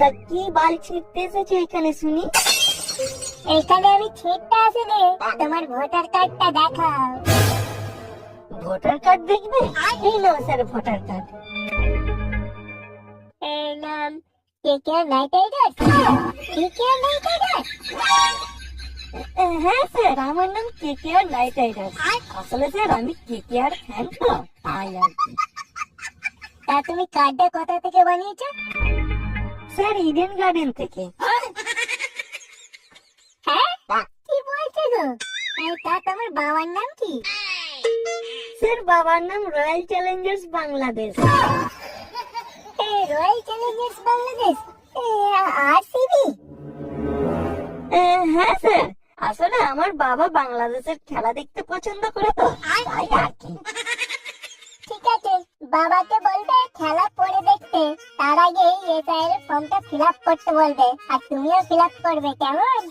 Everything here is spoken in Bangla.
তা কি বাল ছিঁড়তে এসেছো এখানে শুনি? এখানে আমি ছিটতে আসিনি, তোমার ভোটার কার্ডটা দেখাও। ভোটার কার্ড দেখবে? এই নাও স্যার ভোটার কার্ড। এর নাম KKR night Riders. KKR night Riders? হ্যাঁ স্যার, আমার নাম কেকেআর নাইট রাইডার্স। আসলে স্যার আমি কেকেআর ফ্যান তো, তাই আর কি। তা তুমি কার্ডটা কোথা থেকে বানিয়েছো? স্যার ইডেন গার্ডেন থেকে। হ্যাঁ, কি বলছো গো? তা তোমার বাবার নাম কি? স্যার বাবার নাম royal Challengers Bangladesh. Royal Challengers Bangladesh, RCB? হ্যাঁ স্যার, আসলে আমার বাবা বাংলাদেশের খেলা দেখতে পছন্দ করে তো, তাই আর কি। ঠিক আছে, বাবাকে বলবে খেলা পরে দেখতে, তার আগে এসআইআর ফর্মটা ফিল আপ করতে বলবে, আর তুমিও ফিল আপ করবে, কেমন?